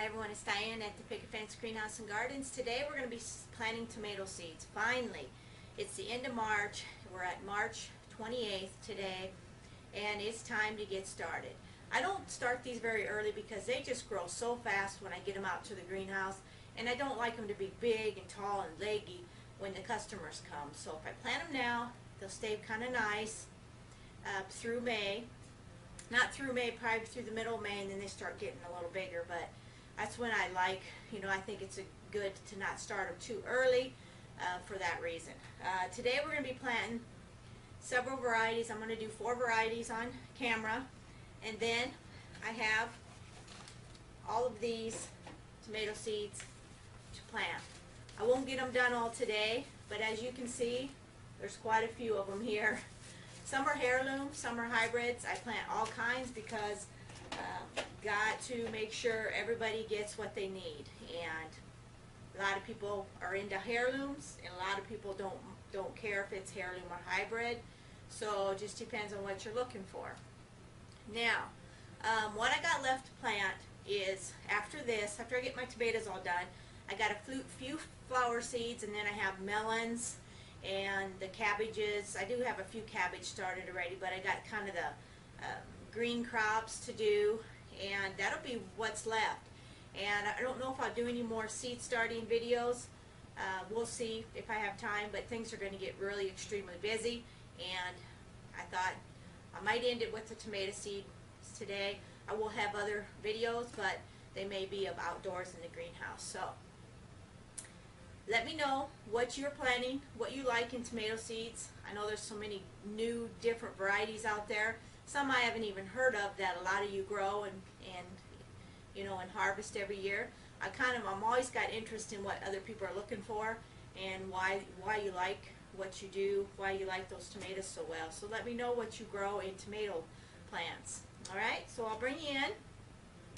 Hi everyone, it's Diane at the Picket Fence Greenhouse and Gardens. Today we're going to be planting tomato seeds. Finally, it's the end of March. We're at March 28th today, and it's time to get started. I don't start these very early because they just grow so fast when I get them out to the greenhouse, and I don't like them to be big and tall and leggy when the customers come. So if I plant them now, they'll stay kind of nice through May. Not through May, probably through the middle of May, and then they start getting a little bigger, but that's when I like, I think it's good to not start them too early for that reason. Today we're going to be planting several varieties. I'm going to do 4 varieties on camera, and then I have all of these tomato seeds to plant. I won't get them done all today, but as you can see, there's quite a few of them here. Some are heirlooms, some are hybrids. I plant all kinds because got to make sure everybody gets what they need. And a lot of people are into heirlooms, and a lot of people don't care if it's heirloom or hybrid. So it just depends on what you're looking for. Now, what I got left to plant is after I get my tomatoes all done, I got a few flower seeds, and then I have melons and the cabbages. I do have a few cabbage started already, but I got kind of the green crops to do, and that'll be what's left. And I don't know if I'll do any more seed starting videos. We'll see if I have time, but things are going to get really extremely busy, and I thought I might end it with the tomato seeds today. I will have other videos, but they may be of outdoors in the greenhouse. So let me know what you're planting, what you like in tomato seeds. I know there's so many new different varieties out there. Some I haven't even heard of that a lot of you grow and harvest every year. I'm always got interest in what other people are looking for and why you like what you do, why you like those tomatoes so well. So let me know what you grow in tomato plants. Alright, so I'll bring you in.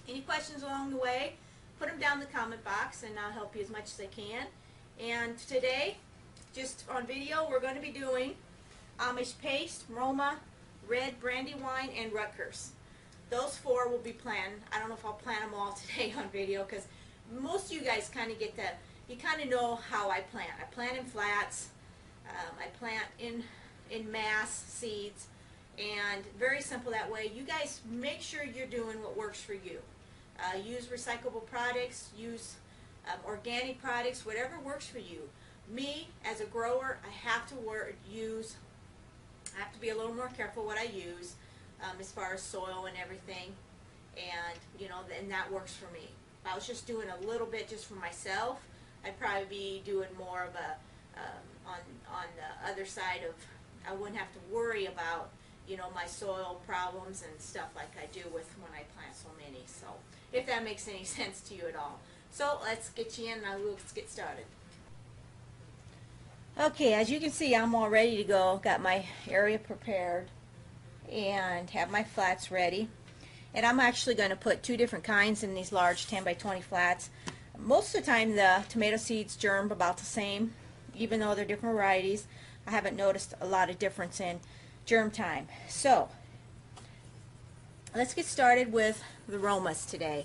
Any questions along the way, put them down in the comment box and I'll help you as much as I can. And today, just on video, we're going to be doing Amish paste, Roma, red brandywine, and Rutgers. Those 4 will be planted. I don't know if I'll plant them all today on video because most of you guys kind of get that. You kind of know how I plant. I plant in flats. I plant in mass seeds, and very simple that way. You guys make sure you're doing what works for you. Use recyclable products. Use organic products. Whatever works for you. Me as a grower, I have to be a little more careful what I use as far as soil and everything, and and that works for me. If I was just doing a little bit just for myself, I'd probably be doing more of a on the other side of, I wouldn't have to worry about my soil problems and stuff like I do with when I plant so many. So if that makes any sense to you at all. So let's get you in and let's get started. Okay, as you can see, I'm all ready to go. Got my area prepared and have my flats ready. And I'm actually going to put 2 different kinds in these large 10 by 20 flats. Most of the time the tomato seeds germ about the same, even though they're different varieties. I haven't noticed a lot of difference in germ time. So let's get started with the Romas today.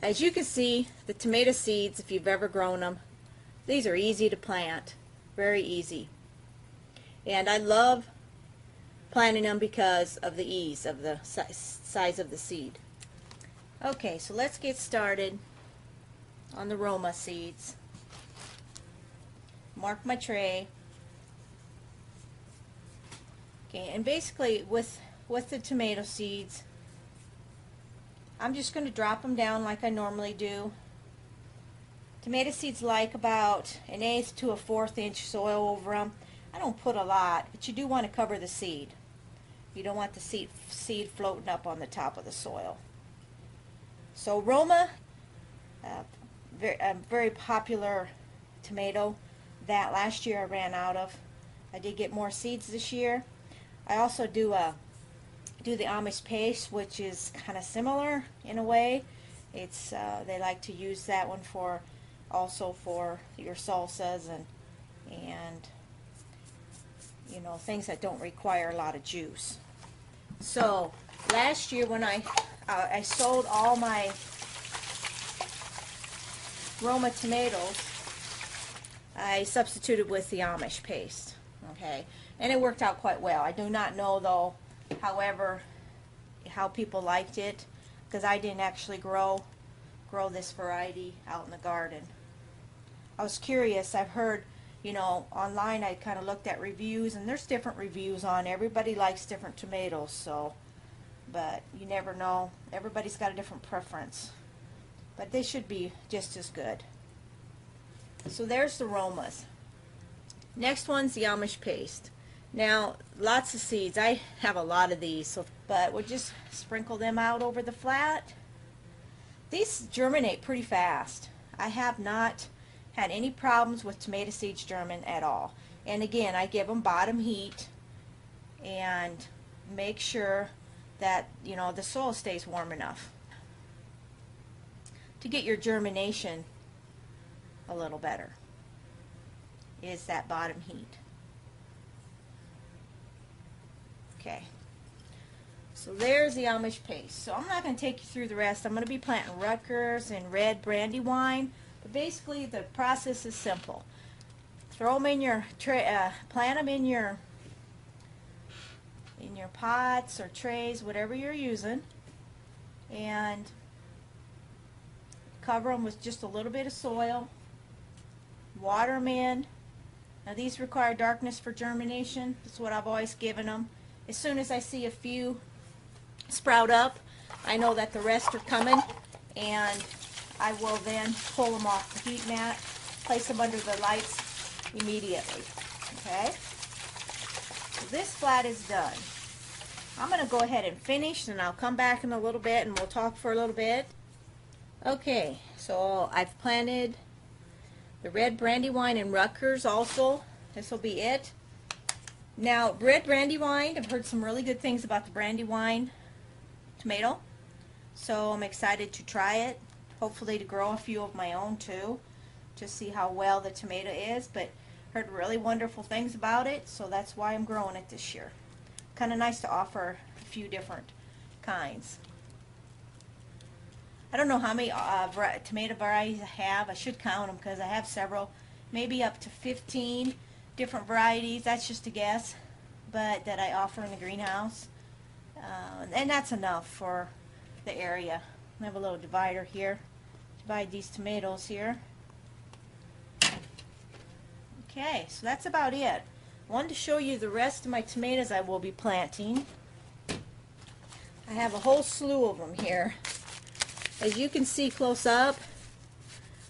As you can see, the tomato seeds, if you've ever grown them, these are easy to plant. Very easy. And I love planting them because of the ease of the size of the seed. Okay, so let's get started on the Roma seeds. Mark my tray. Okay, and basically with the tomato seeds, I'm just going to drop them down like I normally do. Tomato seeds like about 1/8 to 1/4 inch soil over them. I don't put a lot, but you do want to cover the seed. You don't want the seed floating up on the top of the soil. So Roma, very popular tomato that last year I ran out of. I did get more seeds this year. I also do the Amish paste, which is kind of similar in a way. It's they like to use that one also for your salsas and things that don't require a lot of juice. So last year when I sold all my Roma tomatoes, I substituted with the Amish paste, okay, and it worked out quite well. I do not know though, however, how people liked it, because I didn't actually grow this variety out in the garden. I was curious. I've heard, you know, online I kind of looked at reviews, and there's different reviews on. Everybody likes different tomatoes, so, but you never know. Everybody's got a different preference, but they should be just as good. So there's the Romas. Next one's the Amish paste. Now, lots of seeds. I have a lot of these, so, but we'll just sprinkle them out over the flat. These germinate pretty fast. I have not had any problems with tomato seeds germinate at all. And again, I give them bottom heat and make sure that, you know, the soil stays warm enough to get your germination a little better, is that bottom heat. Okay, so there's the Amish paste. So I'm not going to take you through the rest. I'm going to be planting Rutgers and red brandywine, but basically the process is simple. Throw them in your plant them in your pots or trays, whatever you're using, and cover them with just a little bit of soil. Water them in. Now these require darkness for germination. That's what I've always given them. As soon as I see a few sprout up, I know that the rest are coming, and I will then pull them off the heat mat, place them under the lights immediately. Okay? So this flat is done. I'm going to go ahead and finish, and I'll come back in a little bit and we'll talk for a little bit. Okay, so I've planted the red brandywine and Rutgers also. This will be it. Now, red brandywine, I've heard some really good things about the brandywine tomato, so I'm excited to try it. Hopefully to grow a few of my own too, to see how well the tomato is, but heard really wonderful things about it, so that's why I'm growing it this year. Kind of nice to offer a few different kinds. I don't know how many tomato varieties I have. I should count them because I have several, maybe up to 15 different varieties. That's just a guess, but that I offer in the greenhouse. And that's enough for the area. I have a little divider here. Divide these tomatoes here. Okay, so that's about it. I wanted to show you the rest of my tomatoes I will be planting. I have a whole slew of them here. As you can see close up,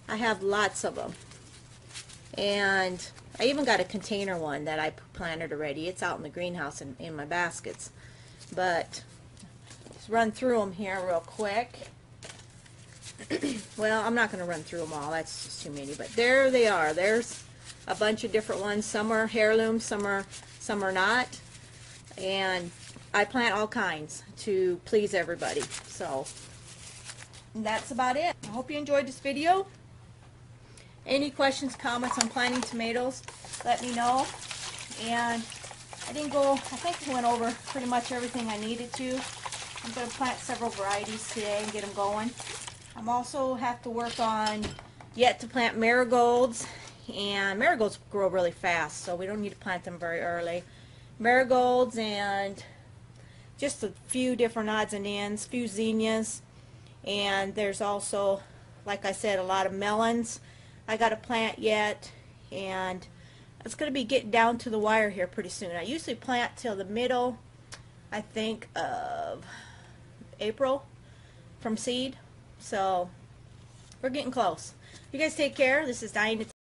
I have lots of them. And I even got a container one that I planted already. It's out in the greenhouse in my baskets. But let's run through them here real quick. Well, I'm not going to run through them all. That's just too many. But there they are. There's a bunch of different ones. Some are heirlooms, some are not. And I plant all kinds to please everybody. So that's about it. I hope you enjoyed this video. Any questions, comments on planting tomatoes, let me know. And I think I went over pretty much everything I needed to. I'm going to plant several varieties today and get them going. I'm also have to work on yet to plant marigolds, and marigolds grow really fast, so we don't need to plant them very early. Marigolds and just a few different odds and ends, few zinnias. And there's also, like I said, a lot of melons I got to plant yet, and it's going to be getting down to the wire here pretty soon. I usually plant till the middle, I think, of April from seed, so we're getting close. You guys take care. This is Diane.